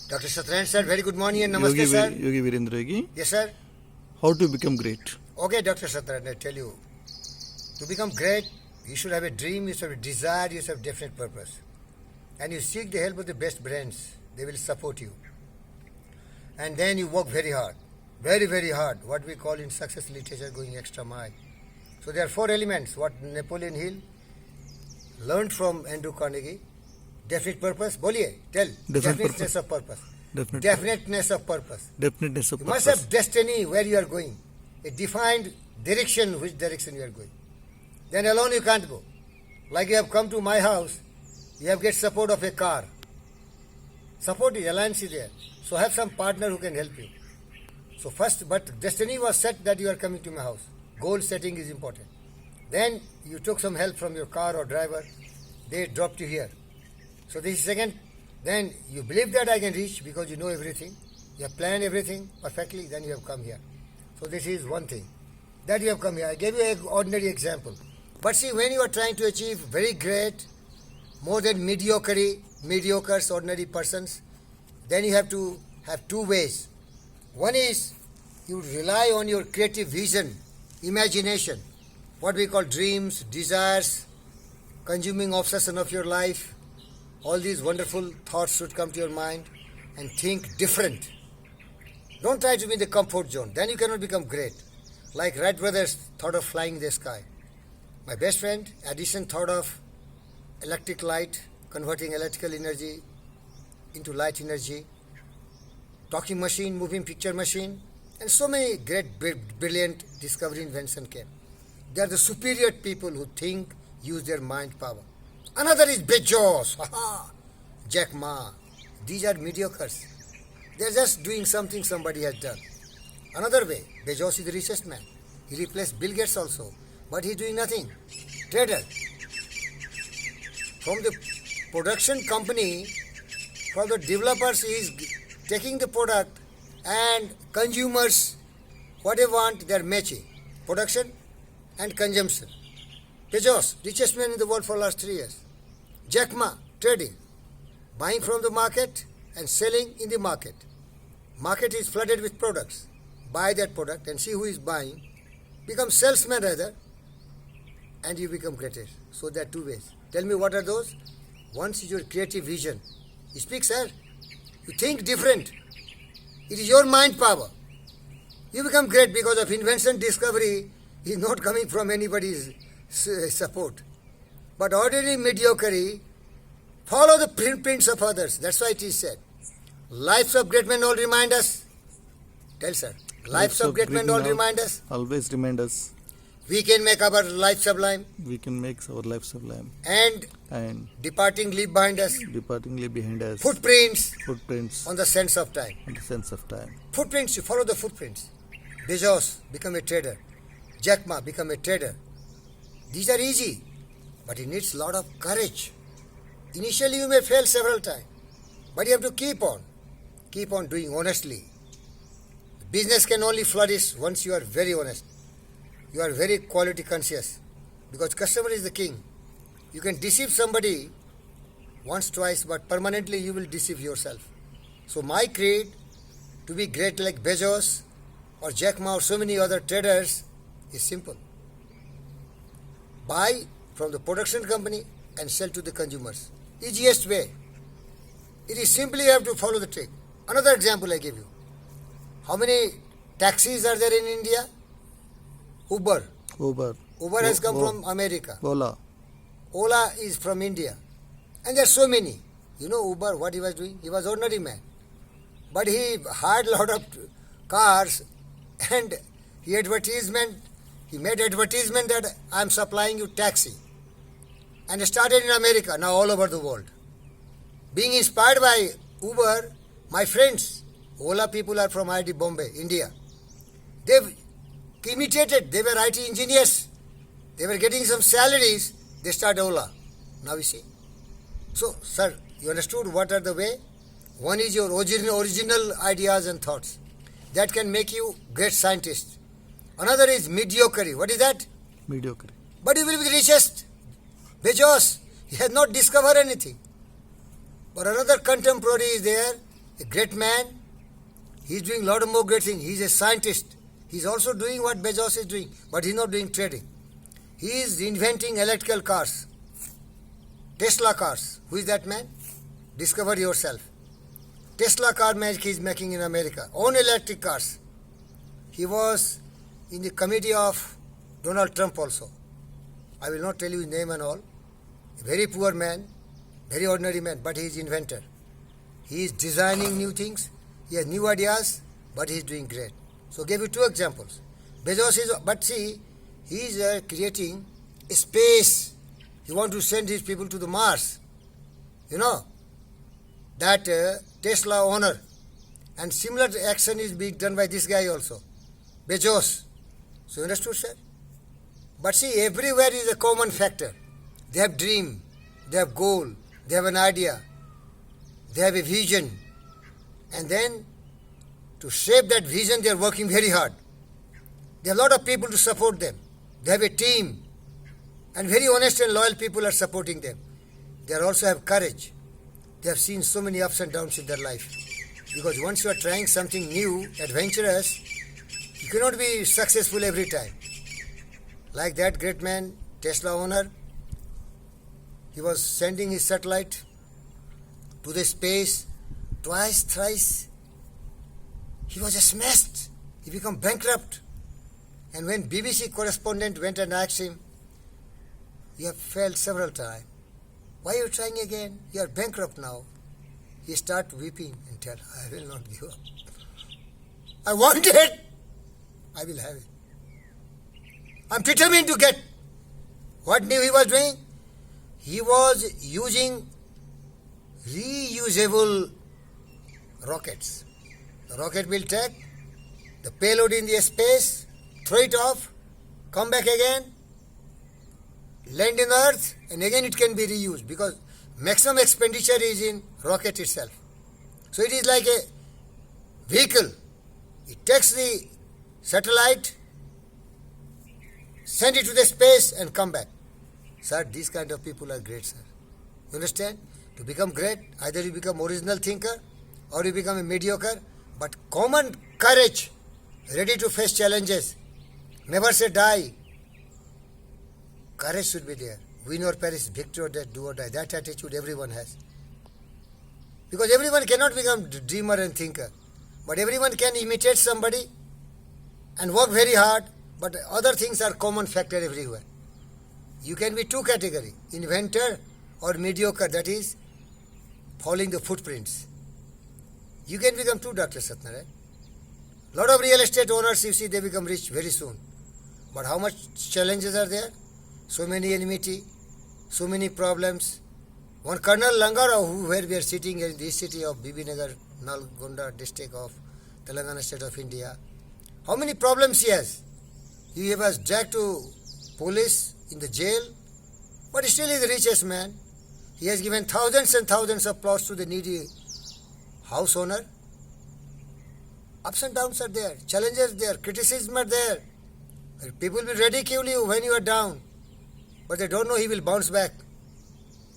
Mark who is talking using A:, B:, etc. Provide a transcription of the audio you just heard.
A: Dr. Satyanarayana sir, very good morning and namaste sir.
B: Yogi Virendra Yogi.
A: Yes sir.
B: How to become great?
A: Okay Dr. Satyanarayana, I tell you, to become great, you should have a dream, you should have a desire, you should have definite purpose. And you seek the help of the best brains, they will support you. And then you work very hard, very, very hard, what we call in success literature going extra mile. So there are 4 elements, what Napoleon Hill learned from Andrew Carnegie. Definite purpose, boliye, tell. Definiteness of purpose. Definiteness of purpose.
B: Definiteness of
A: You
B: purpose.
A: must have destiny where you are going, a defined direction, which direction you are going. Then alone you can't go. Like you have come to my house, you have get support of a car. Support is, alliance is there. So have some partner who can help you. So first, but destiny was set that you are coming to my house. Goal setting is important. Then you took some help from your car or driver. They dropped you here. So this is second. Then you believe that I can reach because you know everything. You have planned everything perfectly. Then you have come here. So this is one thing. That you have come here. I gave you an ordinary example. But see, when you are trying to achieve very great, more than mediocres, ordinary persons, then you have to have 2 ways. One is you rely on your creative vision, imagination, what we call dreams, desires, consuming obsession of your life. All these wonderful thoughts should come to your mind and think different. Don't try to be in the comfort zone. Then you cannot become great. Like Wright brothers thought of flying in the sky. My best friend, Edison, thought of electric light, converting electrical energy into light energy, talking machine, moving picture machine, and so many great, brilliant discovery invention came. They are the superior people who think, use their mind power. Another is Bezos, Jack Ma. These are mediocres. They are just doing something somebody has done. Another way, Bezos is the richest man. He replaced Bill Gates also, but he is doing nothing. Trader. From the production company, from the developers, he is taking the product and consumers, what they want, they are matching. Production and consumption. Bezos, richest man in the world for last 3 years. Jack Ma, trading. Buying from the market and selling in the market. Market is flooded with products. Buy that product and see who is buying. Become salesman rather, and you become greatest. So there are 2 ways. Tell me what are those? One is your creative vision. You speak, sir. You think different. It is your mind power. You become great because of invention, discovery is not coming from anybody's support. But ordinary mediocrity, follow the prints of others. That's why it is said. Lives of great men all remind us. Tell sir. Lives of great men all remind us.
B: Always remind us.
A: We can make our life sublime.
B: We can make our life sublime.
A: And departing leave behind us.
B: Departing leave behind us.
A: Footprints on the sense of time.
B: On the sense of time.
A: Footprints, you follow the footprints. Bezos, become a trader. Jack Ma, become a trader. These are easy, but it needs a lot of courage. Initially you may fail several times, but you have to keep on doing honestly. Business can only flourish once you are very honest. You are very quality conscious, because customer is the king. You can deceive somebody once, twice, but permanently you will deceive yourself. So my creed, to be great like Bezos or Jack Ma or so many other traders, is simple. Buy from the production company and sell to the consumers. Easiest way. It is simply you have to follow the trick. Another example I give you. How many taxis are there in India? Uber has come from America. Ola is from India. And there are so many. You know Uber, what he was doing? He was ordinary man. But he hired a lot of cars and he made advertisement that I am supplying you taxi. And started in America, now all over the world. Being inspired by Uber, my friends, Ola people are from IIT Bombay, India. They've imitated, they were IT engineers. They were getting some salaries, they started Ola. Now you see. So, sir, you understood what are the way? One is your original ideas and thoughts. That can make you great scientist. Another is mediocrity. What is that?
B: Mediocrity.
A: But he will be the richest. Bezos, he has not discovered anything. But another contemporary is there. a great man. He's doing a lot of more great things. He's a scientist. He's also doing what Bezos is doing, but he's not doing trading. He is inventing electrical cars, Tesla cars. Who is that man? Discover yourself. Tesla car he's making in America, own electric cars. He was in the committee of Donald Trump also. I will not tell you his name and all. A very poor man, very ordinary man, but he is inventor. He is designing new things. He has new ideas, but he is doing great. So, gave you two examples. Bezos is, but see, he is creating a space. He wants to send his people to the Mars. You know, that Tesla owner. And similar action is being done by this guy also, Bezos. So, you understood, sir? But see, everywhere is a common factor. They have dream, they have goal, they have an idea, they have a vision. And then, to shape that vision, they are working very hard. There are a lot of people to support them. They have a team. And very honest and loyal people are supporting them. They also have courage. They have seen so many ups and downs in their life. Because once you are trying something new, adventurous, you cannot be successful every time. Like that great man, Tesla owner, he was sending his satellite to the space twice, thrice. He was smashed. He became bankrupt. And when BBC correspondent went and asked him, "You have failed several times. Why are you trying again? You are bankrupt now." He started weeping and said, "I will not give up. I want it. I will have it. I'm determined to get." What new he was doing? He was using reusable rockets. The rocket will take the payload in the space, throw it off, come back again, land in the earth, and again it can be reused because maximum expenditure is in rocket itself. So it is like a vehicle. It takes the satellite, send it to the space and come back. Sir, these kind of people are great, sir. You understand? To become great, either you become original thinker or you become a mediocre, but common courage, ready to face challenges, never say die. Courage should be there. Win or perish, victory or death, do or die. That attitude everyone has. Because everyone cannot become dreamer and thinker. But everyone can imitate somebody and work very hard, but other things are common factor everywhere. You can be two category, inventor or mediocre, that is following the footprints. You can become two, Dr. Satyanarayana. Lot of real estate owners, you see, they become rich very soon. But how much challenges are there? So many enmity, so many problems. One Colonel Langara, where we are sitting in this city of Bibinagar, Nalgonda district of Telangana state of India, how many problems he has? He was dragged to police in the jail, but still he is the richest man. He has given thousands and thousands of plots to the needy house owner. Ups and downs are there, challenges there, criticism are there. People will ridicule you when you are down, but they don't know he will bounce back.